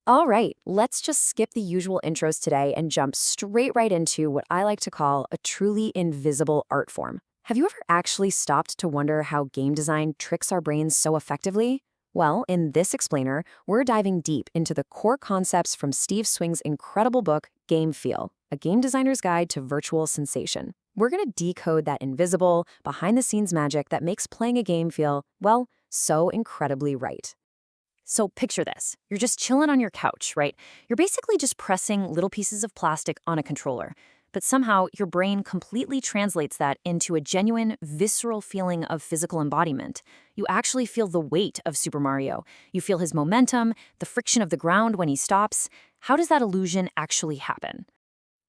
All right, let's just skip the usual intros today and jump straight right into what I like to call a truly invisible art form. Have you ever actually stopped to wonder how game design tricks our brains so effectively? Well, in this explainer, we're diving deep into the core concepts from Steve Swing's incredible book, Game Feel, A Game Designer's Guide to Virtual Sensation. We're going to decode that invisible, behind-the-scenes magic that makes playing a game feel, well, so incredibly right. So picture this. You're just chilling on your couch, right? You're basically just pressing little pieces of plastic on a controller. But somehow your brain completely translates that into a genuine, visceral feeling of physical embodiment. You actually feel the weight of Super Mario. You feel his momentum, the friction of the ground when he stops. How does that illusion actually happen?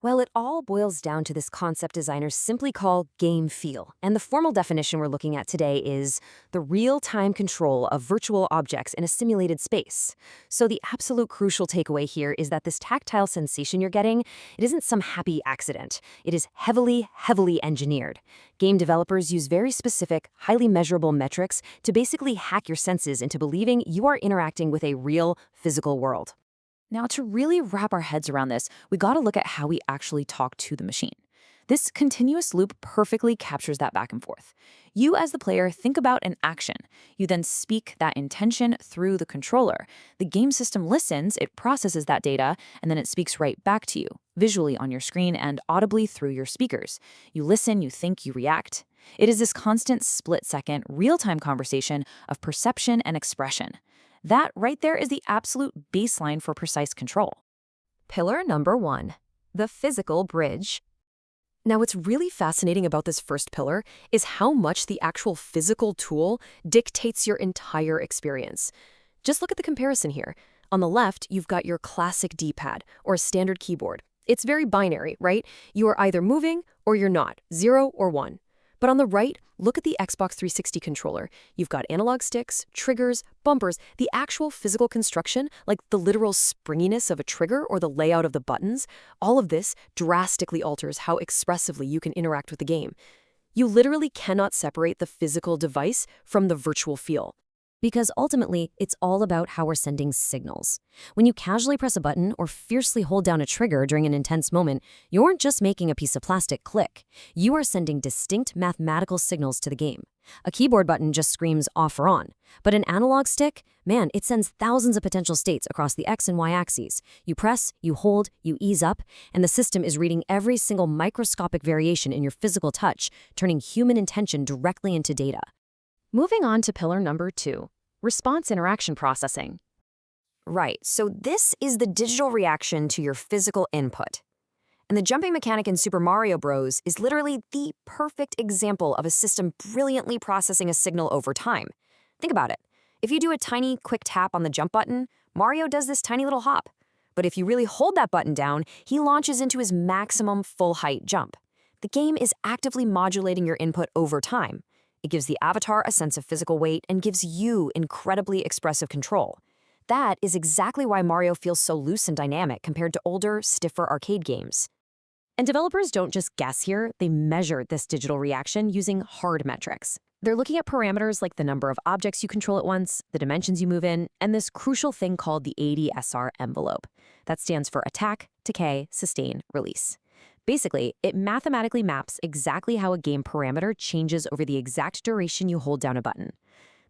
Well, it all boils down to this concept designers simply call game feel. And the formal definition we're looking at today is the real-time control of virtual objects in a simulated space. So the absolute crucial takeaway here is that this tactile sensation you're getting, it isn't some happy accident. It is heavily, heavily engineered. Game developers use very specific, highly measurable metrics to basically hack your senses into believing you are interacting with a real, physical world. Now, to really wrap our heads around this, we gotta look at how we actually talk to the machine. This continuous loop perfectly captures that back and forth. You, as the player, think about an action. You then speak that intention through the controller. The game system listens, it processes that data, and then it speaks right back to you, visually on your screen and audibly through your speakers. You listen, you think, you react. It is this constant split-second, real-time conversation of perception and expression. That right there is the absolute baseline for precise control. Pillar number 1, the physical bridge. Now, what's really fascinating about this first pillar is how much the actual physical tool dictates your entire experience. Just look at the comparison here. On the left, you've got your classic D-pad, or a standard keyboard. It's very binary, right? You are either moving or you're not, 0 or 1. But on the right, look at the Xbox 360 controller. You've got analog sticks, triggers, bumpers, the actual physical construction, like the literal springiness of a trigger or the layout of the buttons. All of this drastically alters how expressively you can interact with the game. You literally cannot separate the physical device from the virtual feel. Because ultimately, it's all about how we're sending signals. When you casually press a button or fiercely hold down a trigger during an intense moment, you aren't just making a piece of plastic click. You are sending distinct mathematical signals to the game. A keyboard button just screams off or on. But an analog stick, man, it sends thousands of potential states across the X and Y axes. You press, you hold, you ease up, and the system is reading every single microscopic variation in your physical touch, turning human intention directly into data. Moving on to pillar number 2, response interaction processing. Right, so this is the digital reaction to your physical input. And the jumping mechanic in Super Mario Bros. Is literally the perfect example of a system brilliantly processing a signal over time. Think about it. If you do a tiny, quick tap on the jump button, Mario does this tiny little hop. But if you really hold that button down, he launches into his maximum full-height jump. The game is actively modulating your input over time. It gives the avatar a sense of physical weight and gives you incredibly expressive control. That is exactly why Mario feels so loose and dynamic compared to older, stiffer arcade games. And developers don't just guess here, they measure this digital reaction using hard metrics. They're looking at parameters like the number of objects you control at once, the dimensions you move in, and this crucial thing called the ADSR envelope. That stands for attack, decay, sustain, release. Basically, it mathematically maps exactly how a game parameter changes over the exact duration you hold down a button.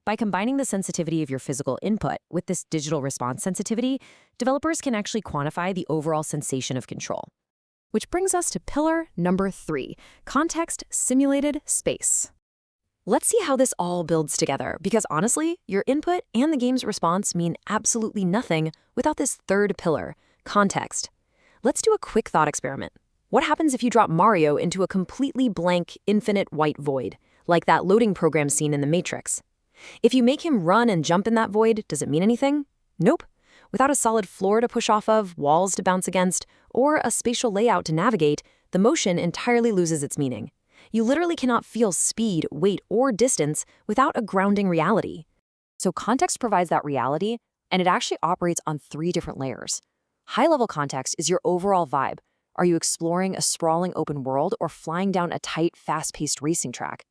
By combining the sensitivity of your physical input with this digital response sensitivity, developers can actually quantify the overall sensation of control. Which brings us to pillar number 3, context-simulated space. Let's see how this all builds together, because honestly, your input and the game's response mean absolutely nothing without this third pillar, context. Let's do a quick thought experiment. What happens if you drop Mario into a completely blank, infinite white void, like that loading program scene in The Matrix? If you make him run and jump in that void, does it mean anything? Nope. Without a solid floor to push off of, walls to bounce against, or a spatial layout to navigate, the motion entirely loses its meaning. You literally cannot feel speed, weight, or distance without a grounding reality. So context provides that reality, and it actually operates on 3 different layers. High-level context is your overall vibe. Are you exploring a sprawling open world or flying down a tight, fast-paced racing track?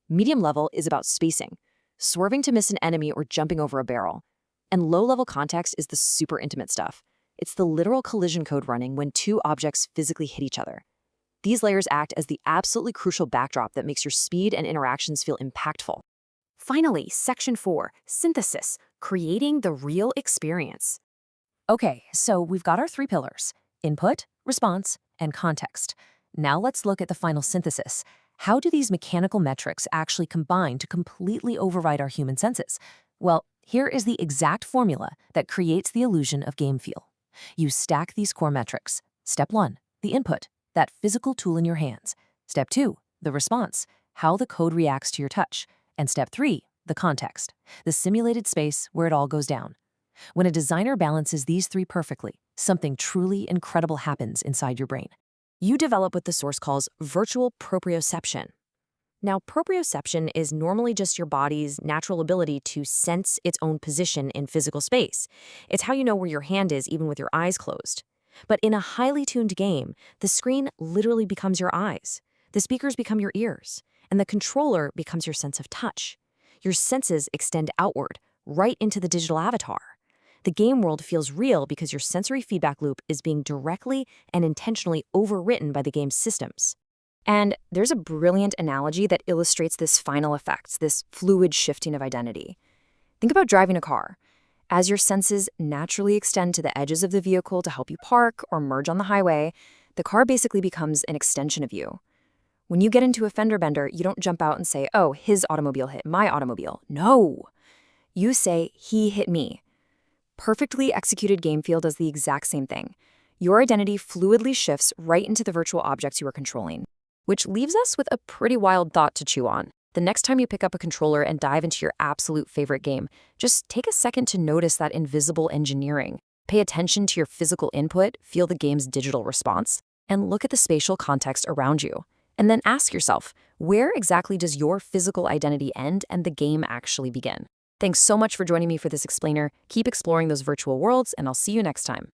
Medium level is about spacing, swerving to miss an enemy or jumping over a barrel. And low-level context is the super intimate stuff. It's the literal collision code running when two objects physically hit each other. These layers act as the absolutely crucial backdrop that makes your speed and interactions feel impactful. Finally, Section 4, Synthesis, creating the real experience. Okay, so we've got our three pillars: input, response, and context. Now let's look at the final synthesis. How do these mechanical metrics actually combine to completely override our human senses? Well, here is the exact formula that creates the illusion of game feel. You stack these core metrics. Step 1, the input, that physical tool in your hands. Step 2, the response, how the code reacts to your touch. And step 3, the context, the simulated space where it all goes down. When a designer balances these three perfectly, something truly incredible happens inside your brain. You develop what the source calls virtual proprioception. Now, proprioception is normally just your body's natural ability to sense its own position in physical space. It's how you know where your hand is even with your eyes closed. But in a highly tuned game, the screen literally becomes your eyes, the speakers become your ears, and the controller becomes your sense of touch. Your senses extend outward, right into the digital avatar. The game world feels real because your sensory feedback loop is being directly and intentionally overwritten by the game's systems. And there's a brilliant analogy that illustrates this final effect, this fluid shifting of identity. Think about driving a car. As your senses naturally extend to the edges of the vehicle to help you park or merge on the highway, the car basically becomes an extension of you. When you get into a fender bender, you don't jump out and say, "Oh, his automobile hit my automobile." No. You say, "He hit me." Perfectly executed game feel does the exact same thing. Your identity fluidly shifts right into the virtual objects you are controlling. Which leaves us with a pretty wild thought to chew on. The next time you pick up a controller and dive into your absolute favorite game, just take a second to notice that invisible engineering. Pay attention to your physical input, feel the game's digital response, and look at the spatial context around you. And then ask yourself, where exactly does your physical identity end and the game actually begin? Thanks so much for joining me for this explainer. Keep exploring those virtual worlds, and I'll see you next time.